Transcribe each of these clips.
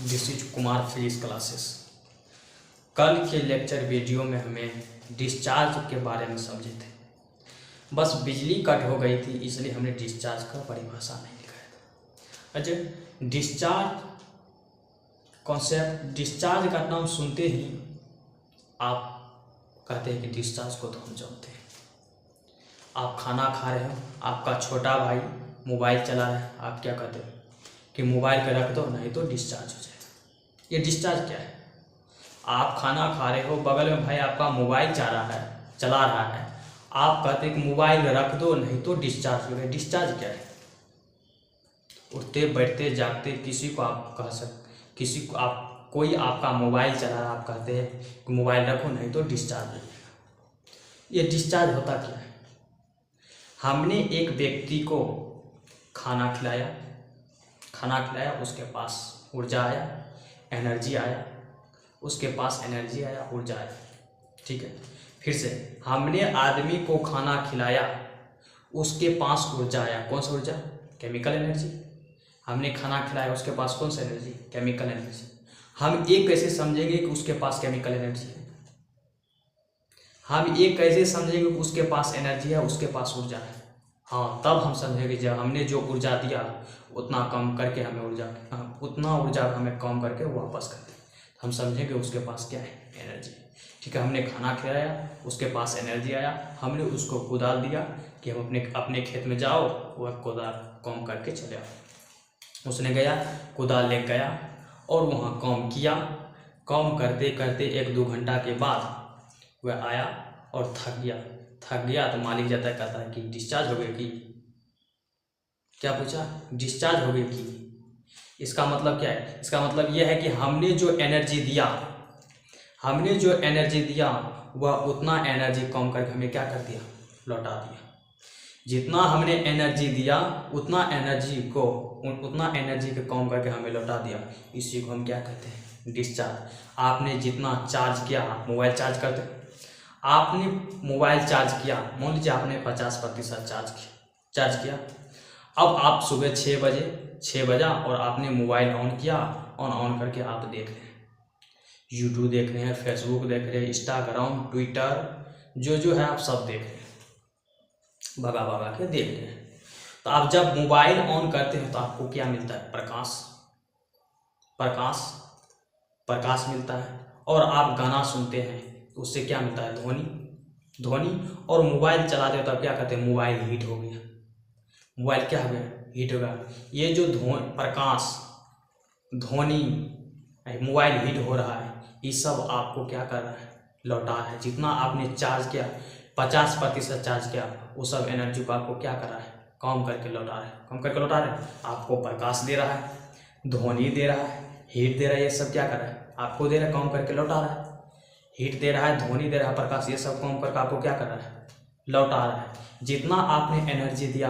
This is Kumar physics classes. कल के lecture video में हमें डिस्चार्ज के बारे में समझे थे। बस बिजली कट हो गई थी, इसलिए हमने डिस्चार्ज का परिभाषा नहीं लिखाया था। अच्छा, डिस्चार्ज कॉन्सेप्ट, डिस्चार्ज का नाम सुनते ही आप कहते हैं कि डिस्चार्ज को तो हम जानते हैं। आप खाना खा रहे हो, आपका छोटा भाई मोबाइल चला रहा है, आप क्या कहते हैं कि मोबाइल पे रख दो नहीं तो डिस्चार्ज हो जाएगा। ये डिस्चार्ज क्या है? आप खाना खा रहे हो, बगल में भाई आपका मोबाइल चला रहा है, आप कहते हैं कि मोबाइल रख दो नहीं तो डिस्चार्ज हो गया। डिस्चार्ज क्या है? उठते बैठते जागते किसी को आप कह सकते, किसी को आप, कोई आपका मोबाइल चला रहा है, आप कहते हैं कि मोबाइल रखो नहीं तो डिस्चार्ज हो जाएगा। ये डिस्चार्ज होता क्या है? हमने एक व्यक्ति को खाना खिलाया, उसके पास ऊर्जा आया, एनर्जी आया, उसके पास एनर्जी आया, ऊर्जा आया। ठीक है, फिर से हमने आदमी को खाना खिलाया, उसके पास ऊर्जा आया। कौन सा ऊर्जा? Chemical energy. हमने खाना खिलाया, उसके पास कौन सा एनर्जी? Chemical energy. हम ये कैसे समझेंगे कि उसके पास केमिकल एनर्जी है? हम ये कैसे समझेंगे कि उसके पास एनर्जी है, उसके पास ऊर्जा है? हाँ, तब हम समझेंगे जब हमने जो ऊर्जा दिया उतना कम करके हमें उतना ऊर्जा हमें कम करके वापस कर दे, हम समझेंगे उसके पास क्या है? एनर्जी। ठीक है, हमने खाना खिलाया, उसके पास एनर्जी आया, हमने उसको कुदाल दिया कि हम अपने खेत में जाओ, वह कुदाल काम करके चले आओ। उसने गया, कुदाल ले गया और वहाँ काम किया। काम करते करते 1-2 घंटा के बाद वह आया और थक गया तो मालिक जाता है, कहता है कि डिस्चार्ज हो गई कि? क्या पूछा? डिस्चार्ज हो गई कि? इसका मतलब क्या है? इसका मतलब यह है कि हमने जो एनर्जी दिया वह उतना एनर्जी कम करके हमें क्या कर दिया? लौटा दिया। जितना हमने एनर्जी दिया उतना एनर्जी को कम करके हमें लौटा दिया। इसी को हम क्या कहते हैं? डिस्चार्ज। आपने जितना चार्ज किया, आप मोबाइल चार्ज करते, आपने मोबाइल चार्ज किया, मान लीजिए आपने 50% चार्ज किया। अब आप सुबह 6 बजा और आपने मोबाइल ऑन किया, ऑन करके आप देख रहे हैं, यूट्यूब देख रहे हैं, फेसबुक देख रहे हैं, इंस्टाग्राम, ट्विटर, जो है आप सब देख रहे हैं, भगा के देख रहे हैं। तो आप जब मोबाइल ऑन करते हैं तो आपको क्या मिलता है? प्रकाश मिलता है। और आप गाना सुनते हैं तो उससे क्या मिलता है? ध्वनि। और मोबाइल चलाते हो तब क्या कहते हैं? मोबाइल हीट हो गया। मोबाइल क्या हो गया? हीट हो गया। ये जो प्रकाश, ध्वनि, मोबाइल हीट हो रहा है, ये सब आपको क्या कर रहा है? लौटा है। जितना आपने चार्ज किया, 50% चार्ज किया, वो सब एनर्जी को आपको क्या कर रहा है? कम करके लौटा रहा है। आपको प्रकाश दे रहा है, ध्वनि दे रहा है, हीट दे रहा है। ये सब क्या कर रहा है? आपको दे रहा है, कम करके लौटा रहा है। हीट दे रहा है, ध्वनि दे रहा है, प्रकाश, ये सब कम करके आपको क्या कर रहा है? लौटा रहा है। जितना आपने एनर्जी दिया,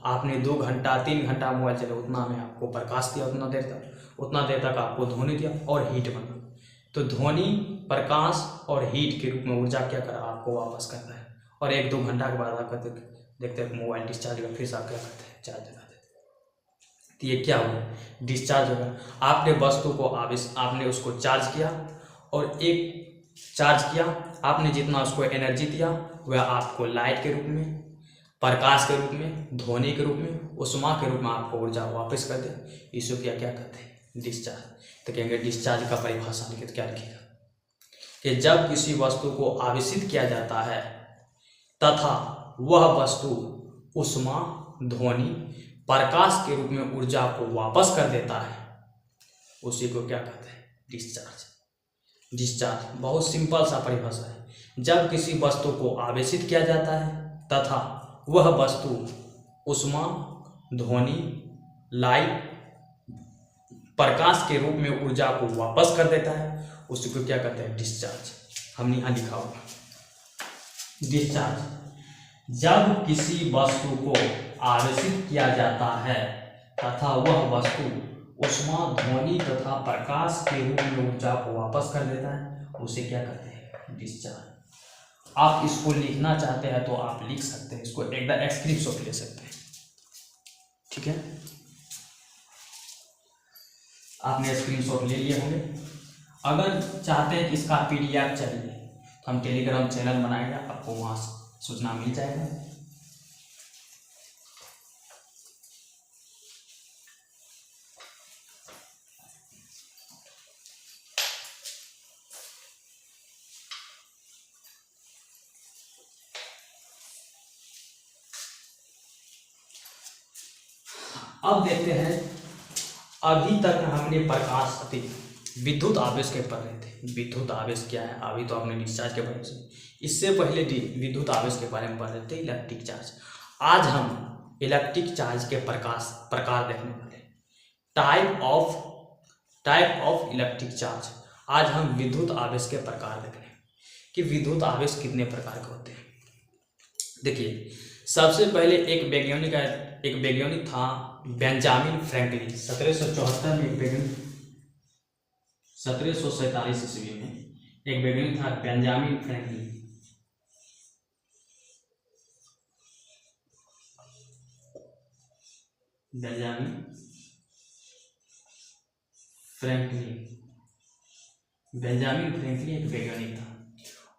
आपने 2 घंटा 3 घंटा मोबाइल चला, उतना में आपको प्रकाश दिया, उतना देर तक आपको ध्वनि दिया और हीट बना। तो ध्वनि, प्रकाश और हीट के रूप में ऊर्जा क्या करा? आपको वापस करना है। और 1-2 घंटा के बाद आप देखते हैं मोबाइल डिस्चार्ज होगा, फिर से आप क्या करते हैं? चार्ज लगा देते हैं। तो ये क्या हुआ? डिस्चार्ज होगा। आपने वस्तु को आपने उसको चार्ज किया, और आपने जितना उसको एनर्जी दिया वह आपको लाइट के रूप में, प्रकाश के रूप में, ध्वनि के रूप में, ऊष्मा के रूप में आपको ऊर्जा वापस कर दे। इसको क्या कहते हैं? डिस्चार्ज। तो कहेंगे डिस्चार्ज का परिभाषा लिखे तो क्या लिखेगा? कि जब किसी वस्तु को आवेशित किया जाता है तथा वह वस्तु ऊष्मा, ध्वनि, प्रकाश के रूप में ऊर्जा को वापस कर देता है, उसी को क्या कहते हैं? डिस्चार्ज। बहुत सिंपल सा परिभाषा है। जब किसी वस्तु को आवेशित किया जाता है तथा वह वस्तु ऊष्मा, ध्वनि, लाइट, प्रकाश के रूप में ऊर्जा को वापस कर देता है, उसी को क्या कहते हैं? डिस्चार्ज। हमने यहाँ लिखा होगा डिस्चार्ज। जब किसी वस्तु को आवेशित किया जाता है तथा वह वस्तु ऊष्मा, ध्वनि तथा प्रकाश के रूप में ऊर्जा को वापस कर देता है, उसे क्या कहते हैं? डिस्चार्ज। आप इसको लिखना चाहते हैं तो आप लिख सकते हैं, इसको एकदम स्क्रीनशॉट ले सकते हैं। ठीक है, आपने स्क्रीनशॉट ले लिए होंगे। अगर चाहते हैं कि इसका PDF चाहिए तो हम टेलीग्राम चैनल बनाएंगे, आपको वहाँ सूचना मिल जाएगा। अब देखते हैं, अभी तक हमने प्रकाश अति विद्युत आवेश के पढ़ रहे थे। विद्युत आवेश क्या है, अभी तो आपने डिस्चार्ज के बारे में, इससे पहले विद्युत आवेश के बारे में पढ़ रहे थे, इलेक्ट्रिक चार्ज। आज हम इलेक्ट्रिक चार्ज के प्रकार देखने वाले, टाइप ऑफ इलेक्ट्रिक चार्ज। आज हम विद्युत आवेश के प्रकार देख रहे हैं कि विद्युत आवेश कितने प्रकार के होते हैं। देखिए, सबसे पहले एक वैज्ञानिक था बेंजामिन फ्रैंकलिन। 1774 में एक वैज्ञानिक, 1747 ईस्वी में एक वैज्ञानिक था बेंजामिन फ्रैंकलिन। बेंजामिन फ्रैंकलिन एक वैज्ञानिक था।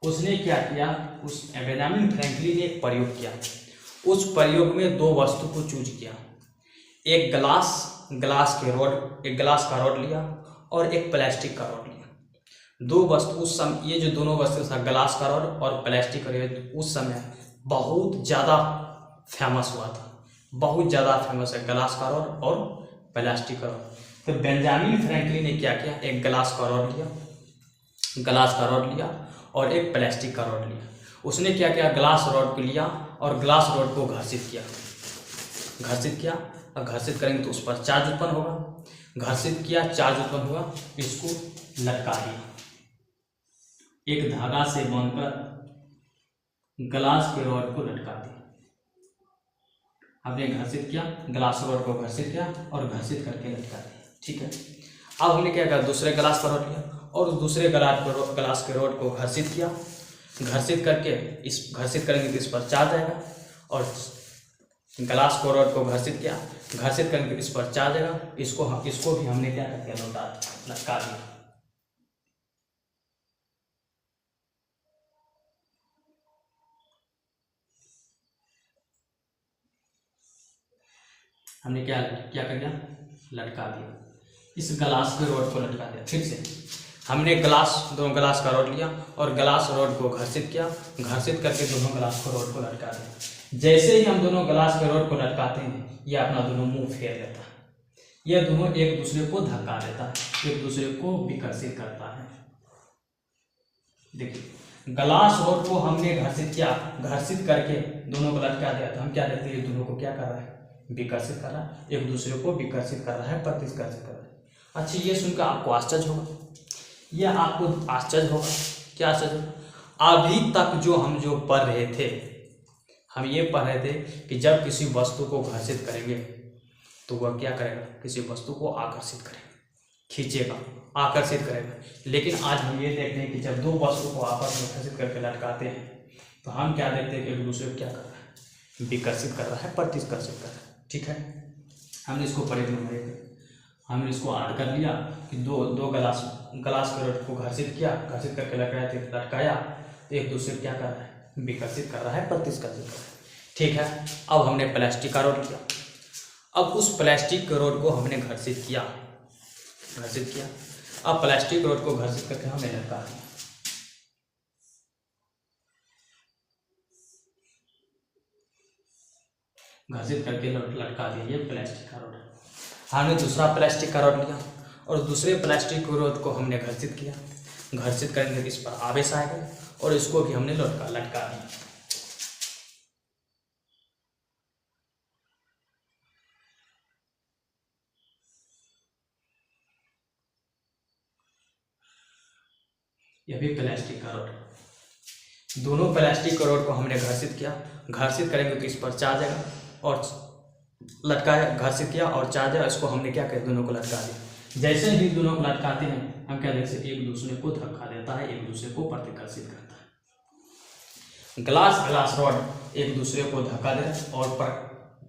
उसने क्या किया, उस बेंजामिन फ्रैंकलिन ने एक प्रयोग किया। उस प्रयोग में दो वस्तु को चूज किया, एक ग्लास का रॉड लिया और एक प्लास्टिक का रॉड लिया। दो वस्तु उस समय, ये जो दोनों वस्तु था, ग्लास का रॉड और प्लास्टिक का रॉड, उस समय बहुत ज़्यादा फेमस हुआ था, बहुत ज़्यादा फेमस है ग्लास का रॉड और प्लास्टिक का रॉड। तो बेंजामिन फ्रैंकलिन ने क्या किया, एक ग्लास का रॉड लिया और एक प्लास्टिक का रॉड लिया। उसने क्या किया, ग्लास रॉड को लिया और ग्लास रॉड को घर्षित किया और घर्षित करेंगे तो उस पर चार्ज उत्पन्न होगा। घर्षित किया, चार्ज उत्पन्न हुआ, इसको लटका दिया, एक धागा से बांधकर ग्लास के रॉड को लटका दिया। हमने घर्षित किया, ग्लास रॉड को घर्षित किया और घर्षित करके लटका दिया। ठीक है, अब हमने क्या किया, दूसरे ग्लास का रॉड लिया और दूसरे ग्लास के रॉड को घर्षित किया। घर्षित करेंगे तो इस पर चार्ज आएगा और ग्लास को रॉड को घर्षित किया, घर्षित करेंगे तो इस पर चार्ज आएगा। इसको भी हमने क्या कर दिया, लटका दिया। हमने क्या कर दिया, लटका दिया, इस ग्लास के रॉड को लटका दिया। फिर से हमने दोनों ग्लास का रॉड लिया और ग्लास रॉड को घर्षित किया, घर्षित करके दोनों ग्लास को रॉड को लटका दिया। जैसे ही हम दोनों ग्लास के रॉड को लटकाते हैं, ये अपना दोनों मुंह फेर लेता है, ये दोनों एक दूसरे को धक्का देता है, एक दूसरे को विकर्षित करता है। देखिए, ग्लास रॉड को हमने घर्षित किया, घर्षित करके दोनों को लटका दिया, तो हम क्या देखते हैं, दोनों को क्या कर रहा है, विकर्षित कर रहा है, एक दूसरे को विकर्षित कर रहा है, प्रतिकर्षित कर रहा है। अच्छा, ये सुनकर आपको आश्चर्य होगा, यह आपको आश्चर्य होगा, क्या आश्चर्य होगा? अभी तक हम पढ़ रहे थे, हम ये पढ़ रहे थे कि जब किसी वस्तु को घर्षित करेंगे तो वह क्या करेगा, किसी वस्तु को आकर्षित करेगा, खींचेगा, आकर्षित करेगा। लेकिन आज हम ये देखते हैं कि जब दो वस्तु को आपस में घर्षित करके लटकाते हैं तो हम क्या देखते हैं कि एक दूसरे को क्या कर रहा है, विकर्षित कर रहा है, प्रतिकर्षित कर रहा है। ठीक है, हमने इसको पढ़े नंबर 1, हमने इसको ऐड कर लिया कि दो ग्लास के रॉड को घर्षित किया, घर्षित करके लटकाया तो एक दूसरे क्या कर रहा है, विकर्षित कर रहा है, प्रतिकर्षित कर रहा है। ठीक है, अब हमने प्लास्टिक का रॉड लिया, अब उस प्लास्टिक के रॉड को हमने घर्षित किया, अब प्लास्टिक रॉड को घर्षित करके हमने लटका दिया। घर्षित करके लटका दिया, ये प्लास्टिक का रॉड है। हमने दूसरा प्लास्टिक का रॉड लिया और दूसरे प्लास्टिक के रॉड को हमने घर्षित किया, घर्षित करेंगे तो इस पर आवेश आएगा और इसको भी हमने लटका दिया। यह भी प्लास्टिक का रॉड है। दोनों प्लास्टिक के रॉड को हमने घर्षित किया, घर्षित करेंगे तो इस पर चार्ज आएगा और लटकाया, घर्षित किया और चार्ज आया, इसको हमने क्या किया, दोनों को लटका दिया। जैसे ही दोनों को लटकाते हैं हम क्या देखते हैं, एक दूसरे को धक्का देता है, एक दूसरे को प्रतिकर्षित करता है। ग्लास रॉड एक दूसरे को धक्का दे रहा है और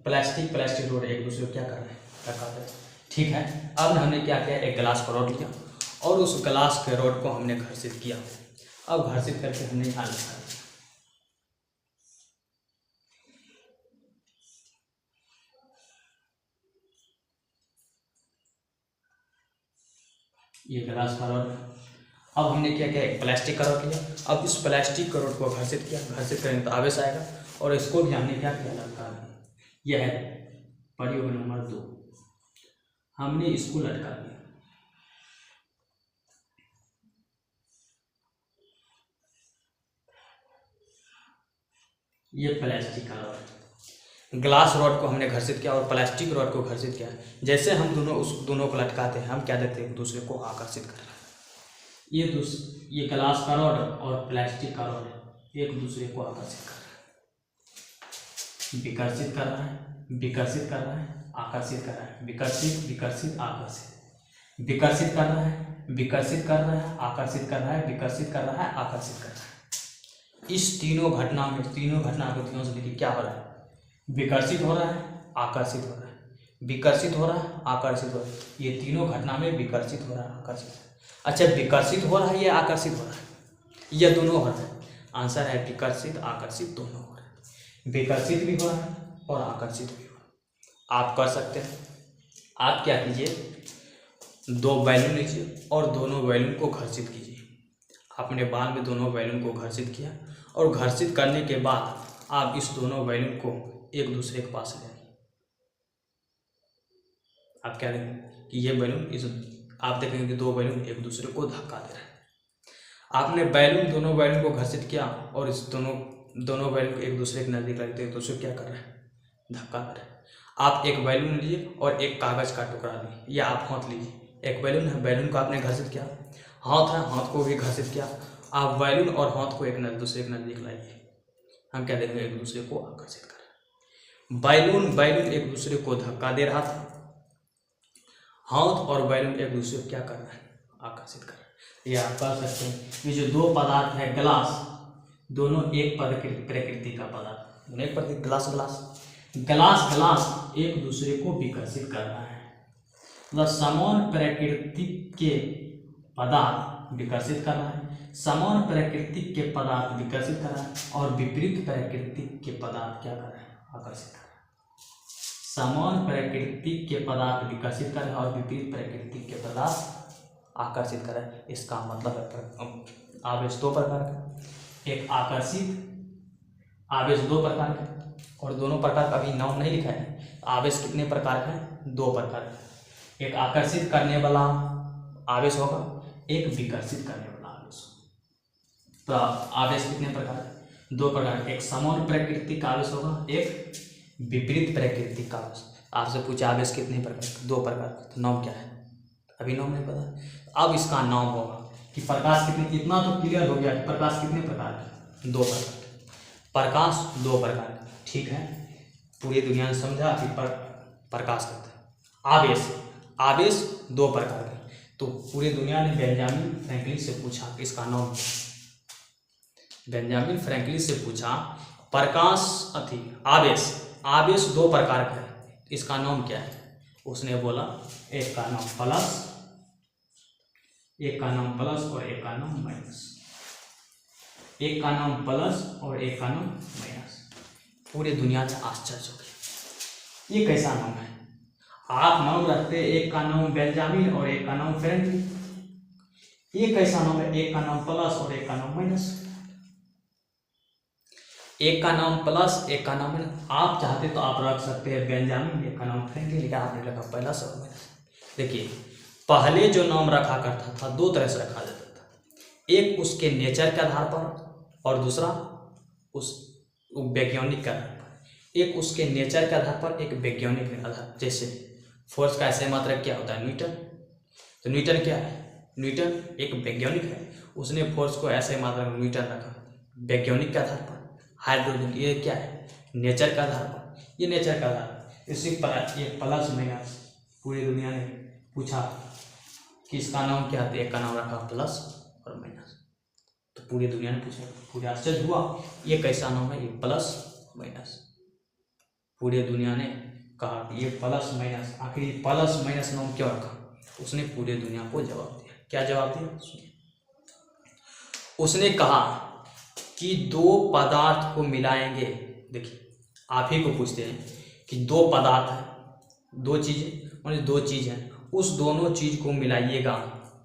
प्लास्टिक रॉड एक दूसरे को क्या कर रहे हैं, धक्का दे रहे हैं। ठीक है। अब हमने क्या किया, एक गिलास का रॉड लिया और उस गिलास के रॉड को हमने घर्षित किया। अब घर्षित करके हमने यहाँ लिखा ये गिलास का रॉड। अब हमने क्या किया, एक प्लास्टिक का रॉड लिया। अब इस प्लास्टिक का रॉड को घर्षित किया, घर्षित करेंगे तो आवेश आएगा और इसको भी हमने क्या किया, लटका दिया। यह है प्रयोग नंबर 2, हमने इसको लटका दिया। ये प्लास्टिक का रॉड, ग्लास रॉड को हमने घर्षित किया और प्लास्टिक रॉड को घर्षित किया। जैसे हम दोनों को लटकाते हैं, हम क्या देखते हैं, एक दूसरे को आकर्षित कर रहा है। ये ग्लास का रॉड और प्लास्टिक का रॉड एक दूसरे को आकर्षित कर रहा है, विकर्षित कर रहा है, विकर्षित कर रहा है, आकर्षित कर रहा है, विकर्षित विकर्षित आकर्षित, विकर्षित कर रहा है, विकर्षित कर रहा है, आकर्षित कर रहा है, विकर्षित कर रहा है, आकर्षित कर रहा है। इस तीनों घटना आकृतियों से देखिए क्या हो रहा है, विकर्षित हो रहा है, आकर्षित हो रहा है, विकर्षित हो रहा है, आकर्षित हो रहा है। ये तीनों घटना में विकर्षित हो रहा है, आकर्षित हो रहा है। अच्छा, विकर्षित हो रहा है या आकर्षित हो रहा है, ये दोनों हो रहा है। आंसर है विकर्षित आकर्षित दोनों हो रहा है, विकर्षित भी हो रहा है और आकर्षित भी हो रहा है। आप कर सकते हैं। आप क्या कीजिए, 2 बैलून लीजिए और दोनों बैलून को घर्षित कीजिए। आपने बाद में दोनों बैलून को घर्षित किया और घर्षित करने के बाद आप इस दोनों बैलून को एक दूसरे के पास ले आइए। आप क्या देखेंगे कि ये बैलून आप देखेंगे कि 2 बैलून एक दूसरे को धक्का दे रहे हैं। आपने दोनों बैलून को घर्षित किया और इस दोनों बैलून को एक दूसरे के नजदीक लगते हैं तो उसे क्या कर रहे हैं, धक्का दे रहे हैं। आप एक बैलून लीजिए और एक कागज का टुकड़ा लीजिए या आप हाथ लीजिए। एक बैलून है, बैलून को आपने घर्षित किया, हाथ है, हाथ को भी घर्षित किया। आप बैलून और हाथ को एक दूसरे के नजदीक लाइए। हम क्या देखेंगे, एक दूसरे को आकर्षित कर रहे हैं। बैलून एक दूसरे को धक्का दे रहा था, हाथ और बैलून एक दूसरे को क्या कर रहे हैं, आकर्षित कर रहे हैं। ये आप कर सकते हैं। ये जो 2 पदार्थ है ग्लास, दोनों एक प्रकृति का पदार्थ, दोनों एक प्रकृति, ग्लास एक दूसरे को विकर्षित कर रहा है। मतलब समान प्रकृति के पदार्थ विकर्षित कर रहा है, समान प्रकृति के पदार्थ विकर्षित कर रहा है और विपरीत प्रकृति के पदार्थ क्या कर रहे हैं, आकर्षित कर रहे हैं। समान प्रकृति के पदार्थ विकर्षित कर रहे हैं और विपरीत प्रकृति के पदार्थ आकर्षित कर रहे हैं। इसका मतलब है आवेश 2 प्रकार का, एक आकर्षित आवेश 2 प्रकार का और दोनों प्रकार का अभी नाम नहीं लिखा है। आवेश कितने प्रकार का है, 2 प्रकार का। एक आकर्षित करने वाला आवेश होगा, एक विकर्षित करने वाला आवेश होगा। तो आवेश कितने प्रकार है, 2 प्रकार। एक समान प्रकृति का आवेश होगा, एक विपरीत प्रकृति का आवेश। आपसे पूछा आवेश कितने प्रकार, 2 प्रकार। तो नाम क्या है, अभी नाम नहीं पता। अब इसका नाम होगा कि प्रकाश कितने, इतना तो क्लियर हो गया कि प्रकाश कितने प्रकार के, 2 प्रकार के। प्रकाश 2 प्रकार के, ठीक है। पूरी दुनिया ने समझा कि प्रकाश कहते हैं। आवेश 2 प्रकार के। तो पूरी दुनिया ने बेंजामिन फ्रैंकलिन से पूछा कि इसका नाम क्या। बेंजामिन फ्रैंकलिन से पूछा आवेश 2 प्रकार का है, इसका नाम क्या है। उसने बोला एक का नाम प्लस, एक का नाम प्लस और एक का नाम माइनस, एक का नाम प्लस और एक का नाम माइनस। पूरी दुनिया में आश्चर्य हो गया, ये कैसा नाम है। आप नाम रखते, एक का नाम बेंजामिन और एक का नाम फ्रैंकलिन, ये कैसा नाम है, एक का नाम प्लस और एक का नाम माइनस, एक का नाम प्लस एक का नाम माइनस। आप चाहते तो आप रख सकते हैं बेंजामिन, एक का नाम फ्रैंकलिन, लेकिन आपने रखा प्लस और माइनस। देखिए पहले जो नाम रखा करता था 2 तरह से रखा जाता था, एक उसके नेचर के आधार पर और दूसरा उस वैज्ञानिक के आधार पर। एक उसके नेचर के आधार पर, एक वैज्ञानिक के आधार। जैसे फोर्स का ऐसे मात्रक क्या होता है, न्यूटन। तो न्यूटन क्या है, न्यूटन एक वैज्ञानिक है, उसने फोर्स को ऐसे मात्रक न्यूटन रखा वैज्ञानिक के आधार पर। हाइड्रोजन ये क्या है, नेचर के आधार पर, ये नेचर का आधार। इसी पर एक प्लस माइनस, पूरी दुनिया ने पूछा कि इसका नाम क्या है, एक का नाम रखा प्लस और माइनस। तो पूरी दुनिया ने पूछा, पूरे आश्चर्य हुआ ये कैसा नाम है, ये प्लस माइनस। पूरी दुनिया ने कहा कि ये प्लस माइनस, आखिर ये प्लस माइनस नाम क्यों रखा? उसने पूरे दुनिया को जवाब दिया। क्या जवाब दिया? सुनिए। उसने कहा कि दो पदार्थ को मिलाएंगे। देखिए, आप ही को पूछते हैं कि दो पदार्थ हैं, दो चीज़ें, मतलब दो चीज़ हैं, उस दोनों चीज़ को मिलाइएगा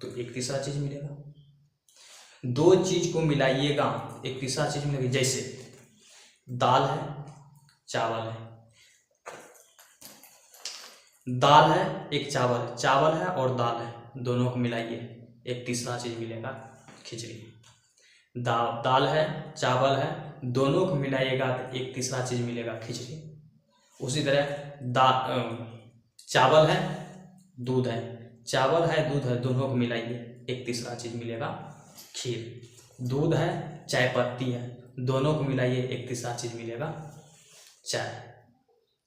तो एक तीसरा चीज़ मिलेगा। दो चीज़ को मिलाइएगा एक तीसरा चीज़ मिलेगा। जैसे दाल है, चावल है, दाल है, एक चावल है, चावल है और दाल है, दोनों को मिलाइए एक तीसरा चीज़ मिलेगा, खिचड़ी। दाल है, चावल है, दोनों को मिलाइएगा तो एक तीसरा चीज़ मिलेगा, खिचड़ी। उसी तरह चावल है, दूध है, चावल है, दूध है, दोनों को मिलाइए एक तीसरा चीज़ मिलेगा, खीर। दूध है, चाय पत्ती है, दोनों को मिलाइए एक तीसरा चीज़ मिलेगा, चाय।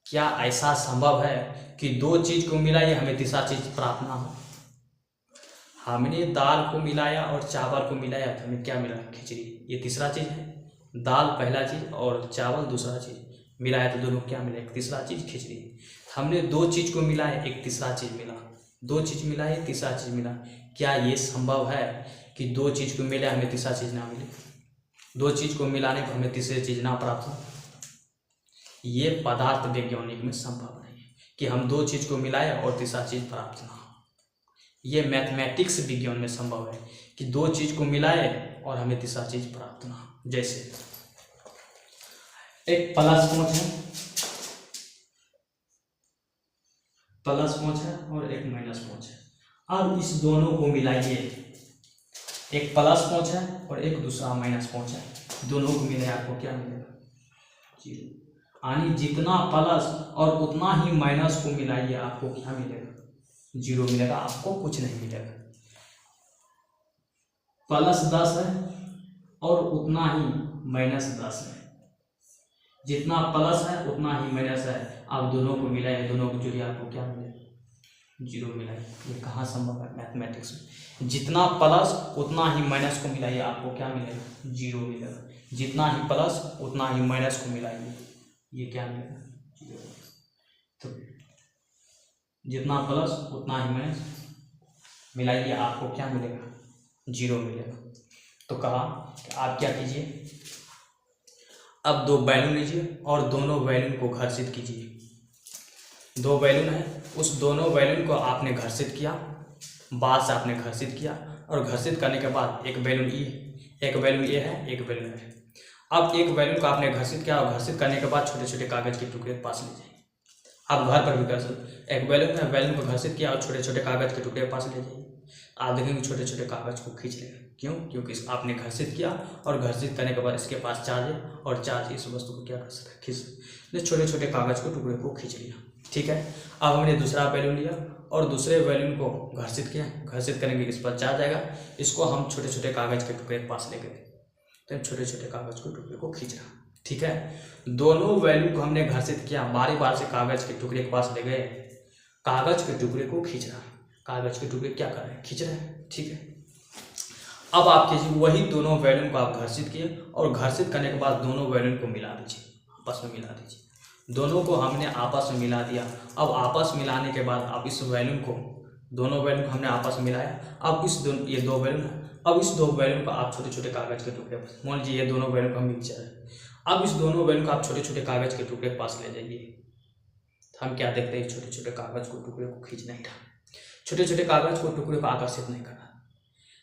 क्या ऐसा संभव है कि दो चीज़ को मिलाइए हमें तीसरा चीज़ प्राप्त ना हो? हमने दाल को मिलाया और चावल को मिलाया तो हमें क्या मिला? खिचड़ी। ये तीसरा चीज़ है। दाल पहला चीज़ और चावल दूसरा चीज़, मिलाया तो दोनों क्या मिला? एक तीसरा चीज़, खिचड़ी। हमने दो चीज़ को मिलाया, एक तीसरा चीज़ मिला, दो चीज़ मिलाए, तीसरा चीज़ मिला। क्या ये संभव है कि दो चीज़ को मिलाए हमें तीसरा चीज़ ना मिले? दो चीज़ को मिलाने पर हमें तीसरी चीज़ ना प्राप्त हो? ये पदार्थ वैज्ञानिक में संभव नहीं है कि हम दो चीज़ को मिलाए और तीसरा चीज़ प्राप्त ना हो। ये मैथमेटिक्स विज्ञान में संभव है कि दो चीज़ को मिलाए और हमें तीसरा चीज़ प्राप्त ना हो। जैसे एक प्लस पहुंच है और एक माइनस पहुंच है। अब इस दोनों को मिलाइए, एक प्लस पहुंच है और एक दूसरा माइनस पहुंच है, दोनों को मिलाए आपको क्या मिलेगा? जीरो। यानी जितना प्लस और उतना ही माइनस को मिलाइए आपको क्या मिलेगा? जीरो मिलेगा, आपको कुछ नहीं मिलेगा। प्लस 10 है और उतना ही माइनस 10 है, जितना प्लस है उतना ही माइनस है, आप दोनों को मिलाए, दोनों को जोड़िए आपको क्या मिलेगा? जीरो मिलाइए। ये कहाँ संभव है? मैथमेटिक्स में। जितना प्लस उतना ही माइनस को मिलाइए आपको क्या मिलेगा? जीरो मिलेगा। जितना ही प्लस उतना ही माइनस को मिलाइए, ये क्या मिलेगा? जीरो। तो जितना प्लस उतना ही माइनस मिलाइए आपको क्या मिलेगा? जीरो मिलेगा। तो कहा कि आप क्या कीजिए, अब दो बैलून लीजिए और दोनों बैलून को घर्षित कीजिए। दो बैलून है, उस दोनों बैलून को आपने घर्षित किया, बार से आपने घर्षित किया और घर्षित करने के बाद एक बैलून एक बैलून ये है, एक बैलून है। अब एक बैलून को आपने घर्षित किया और घर्षित करने के बाद छोटे छोटे कागज के टुकड़े पास ले जाइए। आप घर पर भी कर सकते। एक बैलून है, बैलून को घर्षित किया और छोटे छोटे कागज के टुकड़े पास ले जाइए। आप देखेंगे छोटे छोटे कागज को खींच लेगा। क्यों? क्योंकि आपने घर्षित किया और घर्षित करने के बाद इसके पास चार्ज है और चार्ज इस वस्तु को क्या कर सकता है? खींच। छोटे छोटे कागज को टुकड़े को खींच लिया। ठीक है। अब हमने दूसरा बैलून लिया और दूसरे बैलून को घर्षित किया, घर्षित करेंगे इस पर चार्ज आएगा, इसको हम छोटे छोटे कागज के टुकड़े के पास ले गए, तो छोटे छोटे कागज के टुकड़े को खींच रहा। ठीक है। दोनों बैलून को हमने घर्षित किया, बारी बार से कागज के टुकड़े के पास ले गए, कागज के टुकड़े को खींच रहा। कागज के टुकड़े क्या कर रहे हैं? खींच रहे हैं। ठीक है। अब आप कीजिए वही दोनों बैलून को आप घर्षित किए और घर्षित करने के बाद दोनों बैलून को मिला दीजिए, आपस में मिला दीजिए। दोनों को हमने आपस में मिला दिया। अब आपस मिलाने के बाद आप इस बैलून को, दोनों बैलून को हमने आपस में मिलाया। अब ये दो बैलून है, अब इस दो बैलून को आप छोटे छोटे कागज के टुकड़े, मान लीजिए ये दोनों बैलून का मिक्सचर है, अब इस दोनों बैलून को आप छोटे छोटे कागज के टुकड़े के पास ले जाइए। हम क्या देखते हैं? छोटे छोटे कागज को टुकड़े को खींच नहीं रहा, छोटे छोटे कागज को टुकड़े को आकर्षित नहीं कर रहा।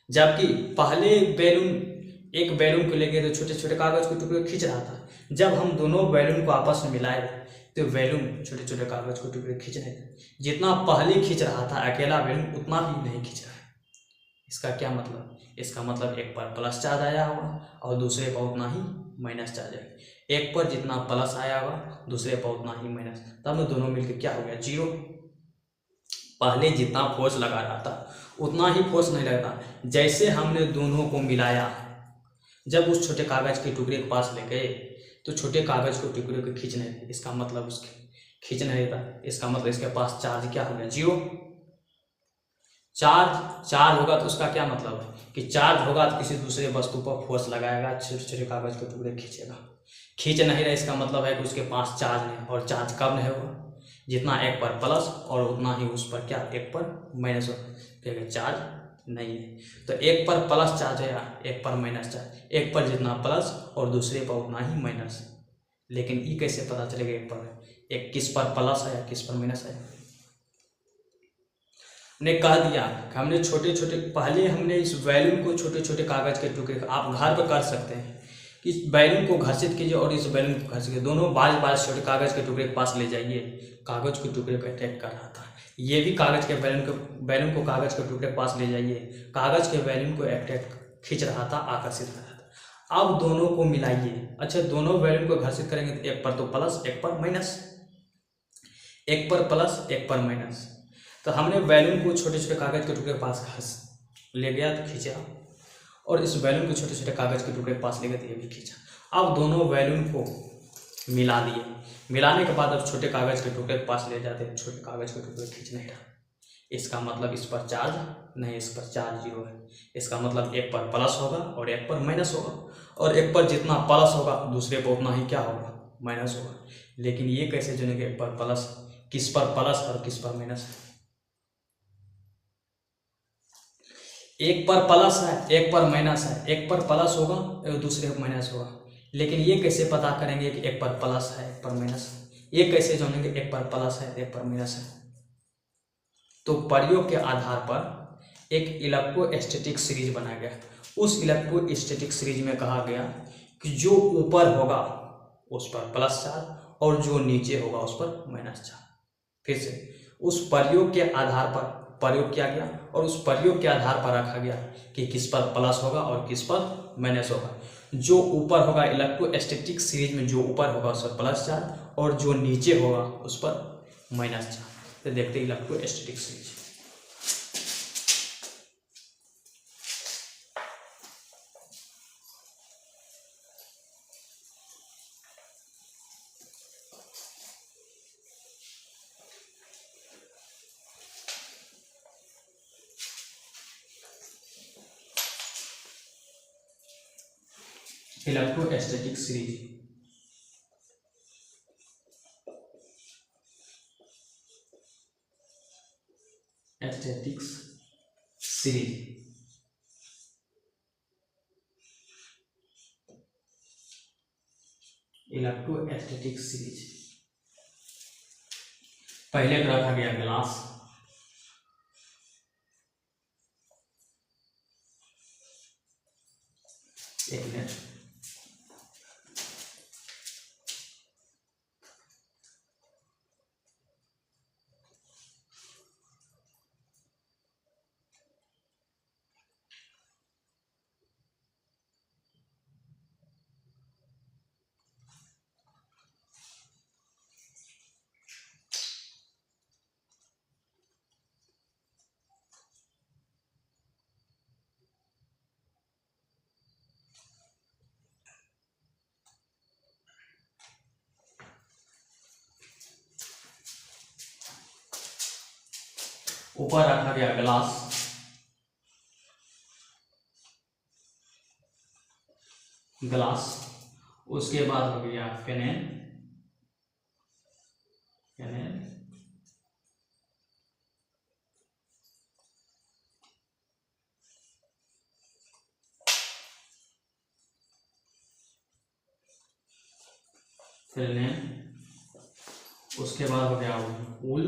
जबकि पहले एक बैलून को लेके तो छोटे छोटे कागज के टुकड़े खींच रहा था, जब हम दोनों बैलून को आपस में मिलाए तो बैलून छोटे छोटे कागज को टुकड़े खींच रहे थे। जितना पहले खींच रहा था अकेला बैलून, उतना भी नहीं खींच रहा है। इसका क्या मतलब? इसका मतलब एक पर प्लस चार्ज आया होगा और दूसरे पर उतना ही माइनस चार्ज आएगा। एक पर जितना प्लस आया होगा दूसरे पर उतना ही माइनस, तब दोनों मिलकर क्या हो गया? जीरो। पहले जितना फोर्स लगा रहा था उतना ही फोर्स नहीं लगता। जैसे हमने दोनों को मिलाया, जब उस छोटे कागज के टुकड़े के पास ले गए तो छोटे कागज के टुकड़े को खींच नहीं, इसका मतलब उसके खींच नहीं था, इसका मतलब इसके पास चार्ज क्या हो गया? जीरो। चार्ज होगा तो उसका क्या मतलब है कि चार्ज होगा तो किसी दूसरे वस्तु पर फोर्स लगाएगा, छोटे छोटे कागज के टुकड़े खींचेगा। खींच नहीं रहा, इसका मतलब है कि उसके पास चार्ज नहीं, और चार्ज कब नहीं होगा? जितना एक पर प्लस और उतना ही उस पर क्या एक पर माइनस होगा, चार्ज नहीं है। तो एक पर प्लस चार्ज है, एक पर माइनस चार्ज, एक पर जितना प्लस और दूसरे पर उतना ही माइनस। लेकिन ये कैसे पता चलेगा एक पर एक किस पर प्लस है या किस पर माइनस है? ने कह दिया कि हमने छोटे छोटे, पहले हमने इस वैल्यू को छोटे छोटे कागज के टुकड़े, आप घर पर कर सकते हैं कि इस बैलून को घर्षित कीजिए और इस बैलून को घर्षित कीजिए, दोनों 22 छोटे कागज के टुकड़े के पास ले जाइए, कागज के टुकड़े को अट्रैक्ट कर रहा था। ये भी कागज के बैलून को कागज के टुकड़े के पास ले जाइए, कागज के बैलून को अट्रैक्ट खींच रहा था, आकर्षित कर रहा था। अब दोनों को मिलाइए। अच्छा, दोनों बैलून को घर्षित करेंगे तो एक पर तो प्लस एक पर माइनस, एक पर प्लस एक पर माइनस। तो हमने बैलून को छोटे छोटे कागज के टुकड़े के पास ले गया तो खींचा, और इस बैलून को छोटे छोटे कागज के टुकड़े के पास ले गए तो ये भी खींचा। अब दोनों बैलून को मिला दिए, मिलाने के बाद अब छोटे कागज के टुकड़े के पास ले जाते हैं, छोटे कागज के टुकड़े खींच नहीं रहा। इसका मतलब इस पर चार्ज नहीं, इस पर चार्ज 0 है। इसका मतलब एक पर प्लस होगा और एक पर माइनस होगा, और एक पर जितना प्लस होगा दूसरे पर उतना ही क्या होगा, माइनस होगा। लेकिन ये कैसे जानेंगे एक पर प्लस, किस पर प्लस और किस पर माइनस है? एक पर प्लस है एक पर माइनस है, एक पर प्लस होगा और दूसरे पर माइनस होगा। लेकिन ये कैसे पता करेंगे कि एक पर प्लस है एक पर माइनस है? ये कैसे जानेंगे एक पर प्लस है एक पर माइनस है? तो प्रयोग के आधार पर एक इलेक्ट्रोस्टैटिक सीरीज बनाया गया। उस इलेक्ट्रोस्टैटिक सीरीज में कहा गया कि जो ऊपर होगा उस पर प्लस चार्ज और जो नीचे होगा उस पर माइनस चार्ज। फिर से उस प्रयोग के आधार पर प्रयोग किया गया और उस प्रयोग के आधार पर रखा गया कि किस पर प्लस होगा और किस पर माइनस होगा। जो ऊपर होगा इलेक्ट्रोस्टैटिक सीरीज में, जो ऊपर होगा उस पर प्लस चार्ज और जो नीचे होगा उस पर माइनस चार्ज। तो देखते हैं electrostatic series. Electrostatic series, statics series, electrostatic series. पहले रखा गया ग्लास, एक मिनट, ऊपर रखा गया ग्लास, ग्लास, उसके बाद हो गया फेनेल, फेनेल, फेनेल, उसके बाद हो गया वूल,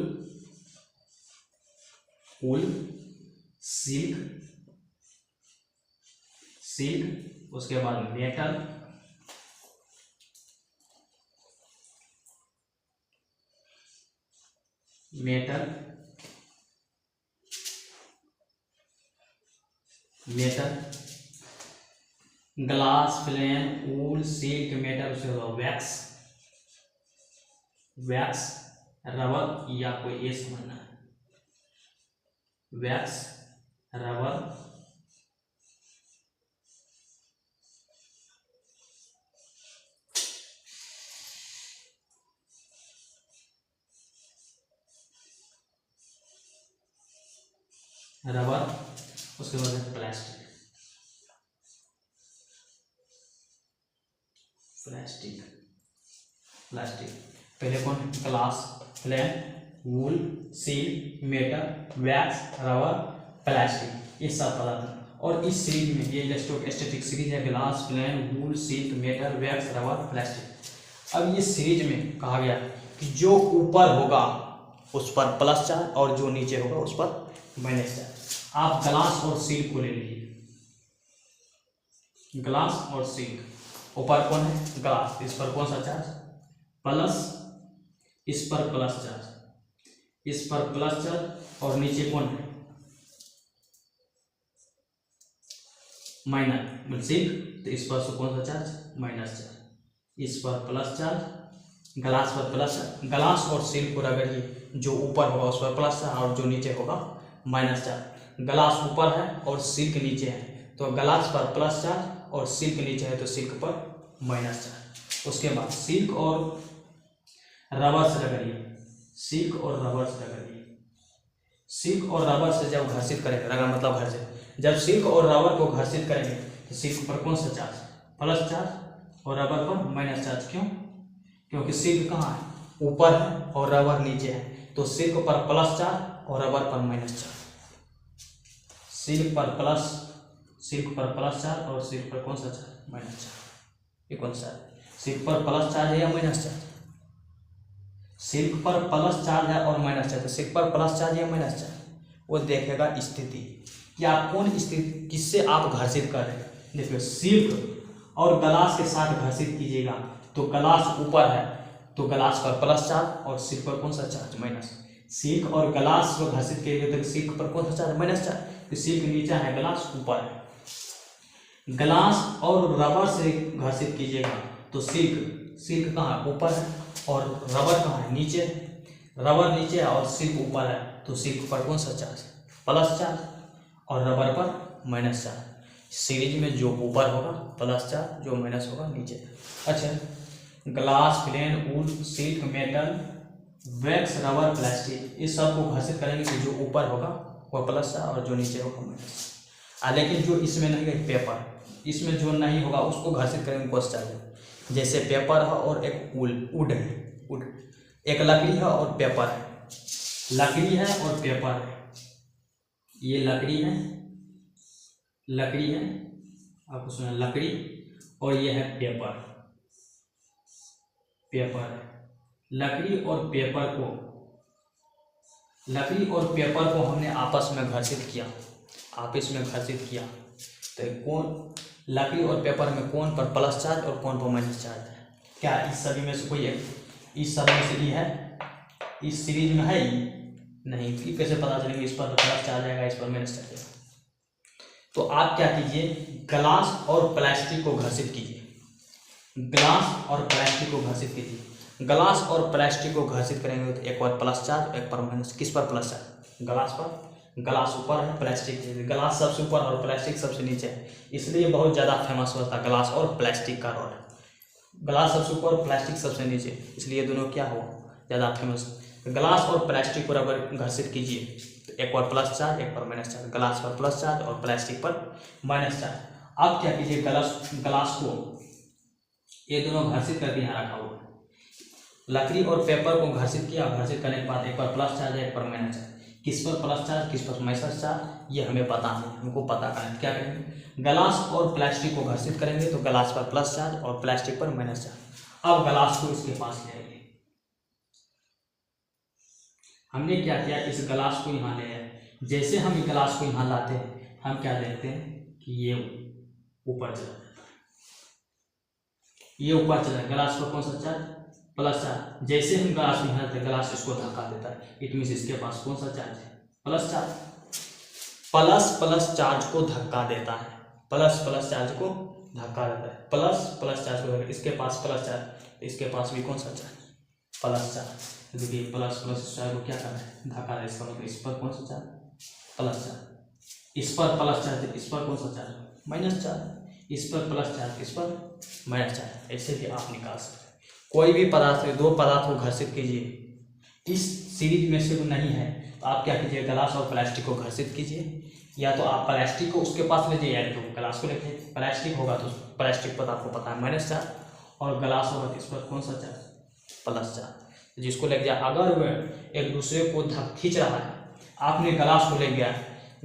वूल, सिल्क, सिल्क, उसके बाद metal, metal, metal, glass, flame, wool, silk, metal, उसके बाद वैक्स, वैक्स, रबर, या कोई ये समझना है, वैक्स, रबर, रबर, उसके बाद प्लास्टिक, प्लास्टिक, प्लास्टिक। पहले कौन, glass, flame, wool, seal, metal, wax, rubber, plastic, ये सब पदार्थ। और इस सीरीज में ये इलेक्ट्रोस्टैटिक सीरीज है, glass, flame, wool, silk, metal, wax, rubber, plastic. अब ये सीरीज में कहा गया कि जो ऊपर होगा उस पर प्लस चार्ज और जो नीचे होगा उस पर माइनस चार्ज। आप ग्लास और सिल्क को ले लीजिए, ग्लास और सिल्क, ऊपर कौन है ग्लास, इस पर कौन सा चार्ज प्लस, इस पर प्लस चार्ज, इस पर प्लस चार्ज, और नीचे कौन है माइनस सिल्क, तो इस पर कौन सा चार्ज माइनस चार्ज, इस पर प्लस चार्ज, ग्लास पर प्लस चार्ज। ग्लास और सिल्क को रगड़िए, जो ऊपर होगा उस पर प्लस चार्ज और जो नीचे होगा माइनस चार्ज। ग्लास ऊपर है और सिल्क नीचे है, तो ग्लास पर प्लस चार्ज और सिल्क नीचे है तो सिल्क पर माइनस चार्ज। उसके बाद सिल्क और रबर से रगड़िए, सिल्क और रबर से रगड़िए। सिल्क और रबर से जब घर्षित करेंगे, रगड़ मतलब घर्षित, जब सिल्क और रबर को घर्षित करेंगे तो सिल्क पर कौन सा चार्ज प्लस चार्ज और रबर पर माइनस चार्ज। क्यों? क्योंकि सिल्क कहाँ है ऊपर है और रबर नीचे है, तो सिल्क पर प्लस चार्ज और रबर पर माइनस चार्ज। सिल्क पर प्लस चार्ज और सिल्क पर कौन सा चार्ज माइनस चार्ज। ये कौन सा है, सिल्क पर प्लस चार्ज है या माइनस चार्ज? सिल्क पर प्लस चार्ज है और माइनस चार्ज, सिल्क पर प्लस चार्ज या माइनस चार्ज, वो देखेगा स्थिति कि आप कौन स्थिति किससे आप घर्षित कर रहे हैं। देखिए सिल्क और ग्लास के साथ घर्षित कीजिएगा तो ग्लास ऊपर है तो ग्लास पर प्लस चार्ज और सिल्क पर कौन सा चार्ज माइनस। सिल्क और ग्लास को घर्षित कीजिएगा तो सिल्क पर कौन सा चार्ज माइनस चार्ज, तो सिल्क नीचे है ग्लास ऊपर है। ग्लास और रबर से घर्षित कीजिएगा तो सिल्क कहाँ है ऊपर है और रबर कहाँ है नीचे, रबर नीचे है और सिल्क ऊपर है, तो सिल्क पर कौन सा चार्ज प्लस चार्ज और रबर पर माइनस चार्ज। सीरीज में जो ऊपर होगा प्लस चार्ज, जो माइनस होगा नीचे। अच्छा, glass, flame, wool, silk, metal, wax, rubber, plastic, इस सब को घर्षित करेंगे तो जो ऊपर होगा वो प्लस चार्ज और जो नीचे होगा माइनस। लेकिन जो इसमें नहीं है पेपर, इसमें जो नहीं होगा उसको घर्षित करेंगे प्लस चार्ज। जैसे पेपर है और एक वुड है, वुड एक लकड़ी है और पेपर है, लकड़ी है और पेपर है, ये लकड़ी है आपको सुना लकड़ी, और ये है पेपर है। लकड़ी और पेपर को हमने आपस में घर्षित किया, तो कौन लकड़ी और पेपर में कौन पर प्लस चार्ज और कौन पर माइनस चार्ज है? क्या इस सभी में से कोई एक, इस सब में से ये है, इस सीरीज में है ये नहीं, फिर कैसे पता चलेंगे इस पर प्लस चार्ज आएगा इस पर माइनस चार्ज आएगा। तो आप क्या कीजिए, ग्लास और प्लास्टिक को घर्षित कीजिए, ग्लास और प्लास्टिक को घर्षित कीजिए। ग्लास और प्लास्टिक को घर्षित करेंगे तो एक पर प्लस चार्ज एक पर माइनस। किस पर प्लस चार्ज? ग्लास पर, ग्लास ऊपर है प्लास्टिक, ग्लास सबसे ऊपर और प्लास्टिक सबसे नीचे है, इसलिए बहुत ज़्यादा फेमस होता है ग्लास और प्लास्टिक का रोड। ग्लास सबसे ऊपर प्लास्टिक सबसे नीचे, इसलिए दोनों क्या हो ज़्यादा फेमस। ग्लास और प्लास्टिक पर अगर घर्षित कीजिए तो एक पर प्लस चार्ज एक पर माइनस चार्ज, ग्लास पर प्लस चार्ज और प्लास्टिक पर माइनस चार्ज। अब क्या कीजिए, ग्लास को ये दोनों घर्षित करके यहाँ रखा हुआ है, लकड़ी और पेपर को घर्षित किया, घर्षित करने के बाद एक पर प्लस चार्ज है एक पर माइनस चार्ज। किस पर प्लस चार्ज किस पर माइनस चार्ज ये हमें पता नहीं, हमको पता करना क्या करेंगे, ग्लास और प्लास्टिक को घर्षित करेंगे तो ग्लास पर प्लस चार्ज और प्लास्टिक पर माइनस चार्ज। अब ग्लास को इसके पास ले आइए, हमने क्या किया, इस ग्लास को यहाँ ले आए। जैसे हम ग्लास को यहाँ लाते हैं हम क्या देखते हैं कि ये ऊपर चला जाता है, ये ऊपर चला, ग्लास पर कौन सा चार्ज प्लस चार्ज। जैसे हम ग्लास में यहाँ ग्लास इसको धक्का देता है, इट मीन्स इसके पास कौन सा चार्ज है प्लस चार्ज, प्लस चार्ज को धक्का देता है, प्लस चार्ज को धक्का देता है, प्लस चार्ज को, इसके पास प्लस चार्ज इसके पास भी कौन सा चार्ज प्लस चार्ज। देखिए प्लस चार्ज को क्या कर रहा है धक्का रहा है, इसका मतलब इस पर कौन सा चार्ज प्लस चार्ज, इस पर प्लस चार्ज इस पर कौन सा चार्ज माइनस चार्ज, इस पर प्लस चार्ज इस पर माइनस चार्ज। ऐसे भी आप निकाल सकते हैं। कोई भी पदार्थ दो पदार्थ को घर्षित कीजिए, इस सीरीज में से वो नहीं है तो आप क्या कीजिए, ग्लास और प्लास्टिक को घर्षित कीजिए, या तो आप प्लास्टिक को उसके पास ले जाइए या तो ग्लास को लेके। प्लास्टिक होगा तो प्लास्टिक पर आपको पता है माइनस चार्ज, और ग्लास होगा तो इस पर कौन सा चार्ज प्लस चार्ज। जिसको लग जाए, अगर वह एक दूसरे को खींच रहा है, आपने गिलास को ले गया,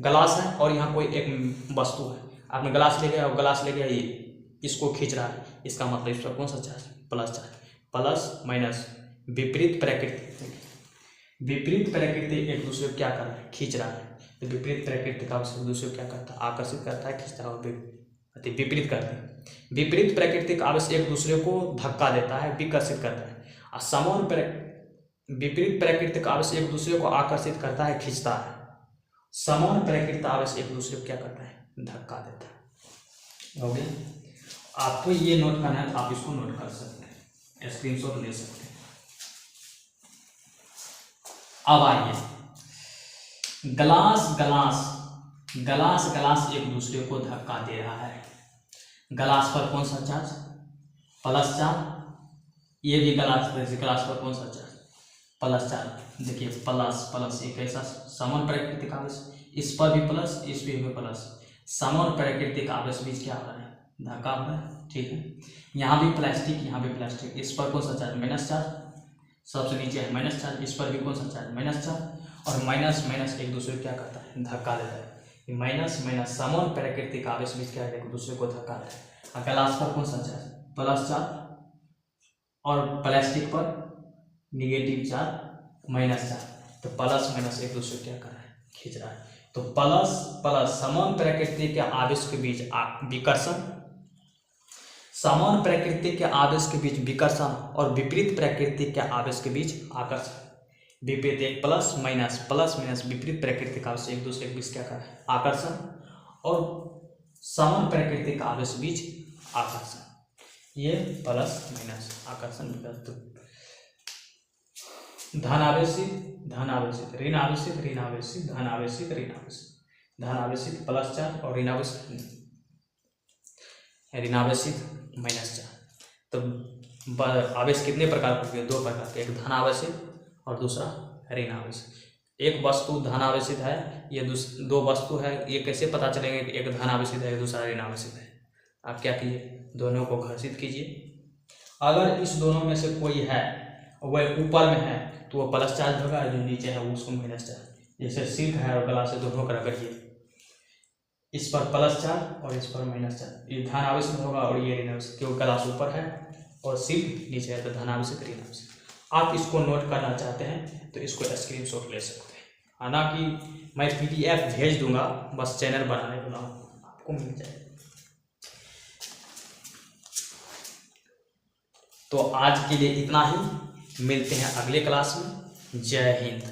गिलास है और यहाँ कोई एक वस्तु है, आपने गिलास ले गया और गिलास ले गया, ये इसको खींच रहा है, इसका मतलब इस पर कौन सा charge? Plus charge. Plus minus विपरीत प्रकृति, विपरीत प्रकृति एक दूसरे को क्या कर रहा है? खींच रहा है। तो विपरीत प्रकृति का एक दूसरे को क्या करता है? आकर्षित करता है, खींचता है और विपरीत करते हैं। विपरीत प्रकृति का आवेश एक दूसरे को धक्का देता है, विकर्षित करता है। और समान विपरीत प्रकृति का आवेश एक दूसरे को आकर्षित करता है, खींचता है। समान प्रकृति आवेश एक दूसरे को क्या करता है? धक्का देता है। हो गया? आपको ये नोट करना है, आप इसको नोट कर सकते हैं, स्क्रीनशॉट ले सकते हैं। अब आइए, गलास एक दूसरे को धक्का दे रहा है। गलास पर कौन सा चार्ज? Plus charge. ये भी गलास पर कौन सा चार्ज? Plus charge. देखिए प्लस एक ऐसा समान प्राकृतिक आवेश, इस पर भी प्लस, इस पर भी प्लस, समान प्राकृतिक आवेश बीच क्या हो रहा है? धक्का हो रहा है। ठीक है, यहाँ भी प्लास्टिक, यहाँ भी प्लास्टिक, इस पर कौन सा चार्ज? Minus charge. सबसे नीचे है माइनस चार्ज, इस पर भी कौन सा चार्ज? Minus charge. और माइनस माइनस एक दूसरे को क्या करता है? धक्का देता है। माइनस माइनस समान प्राकृतिक आवेश बीच क्या है? एक दूसरे को धक्का देता है। गिलास पर कौन सा चार्ज? Plus charge. और प्लास्टिक पर निगेटिव चार्ज, माइनस चार्ज। तो प्लस माइनस एक दूसरे को क्या कर रहा है? खींच रहा है। तो प्लस प्लस समान प्रकृति के आवेश के बीच विकर्षण, समान प्रकृति के आवेश के बीच विकर्षण और विपरीत प्रकृति के आवेश के बीच आकर्षण। विपरीत एक प्लस माइनस विपरीत प्रकृति का आवेश एक दूसरे के बीच क्या कर रहा है? आकर्षण। और समान प्रकृति का आवेश बीच आकर्षण। ये प्लस माइनस आकर्षण विकर्षण। धन आवेशित, ऋण आवेशित, धन आवेशित, धन आवेशित प्लस चार्ज और ऋण आवेशित माइनस चार्ज। तो आवेश कितने प्रकार के होंगे? 2 प्रकार के, एक धन आवेशित और दूसरा ऋण आवेशित। एक वस्तु धन आवेशित है, ये 2 वस्तु है, ये कैसे पता चलेंगे कि एक धन आवेशित है दूसरा ऋण आवेशित है? आप क्या कीजिए, दोनों को घर्षित कीजिए। अगर इस दोनों में से कोई है, वह ऊपर में है तो वो प्लस चार्ज होगा, जो नीचे है वो उसको माइनस चार्ज। जैसे सिल्क है और गलास से दोनों का रगड़िए, इस पर प्लस चार्ज और इस पर माइनस चार्ज, ये धन आवेशित होगा और ये ऋण आवेशित, क्योंकि गलास ऊपर है और सिल्क नीचे है, तो धन आवेशित, ऋण आवेशित। आप इसको नोट करना चाहते हैं तो इसको स्क्रीनशॉट ले सकते हैं। हालांकि मैं PDF भेज दूंगा, बस चैनल बनाने वाला हूँ, आपको मिल जाएगा। तो आज के लिए इतना ही, मिलते हैं अगले क्लास में। जय हिंद।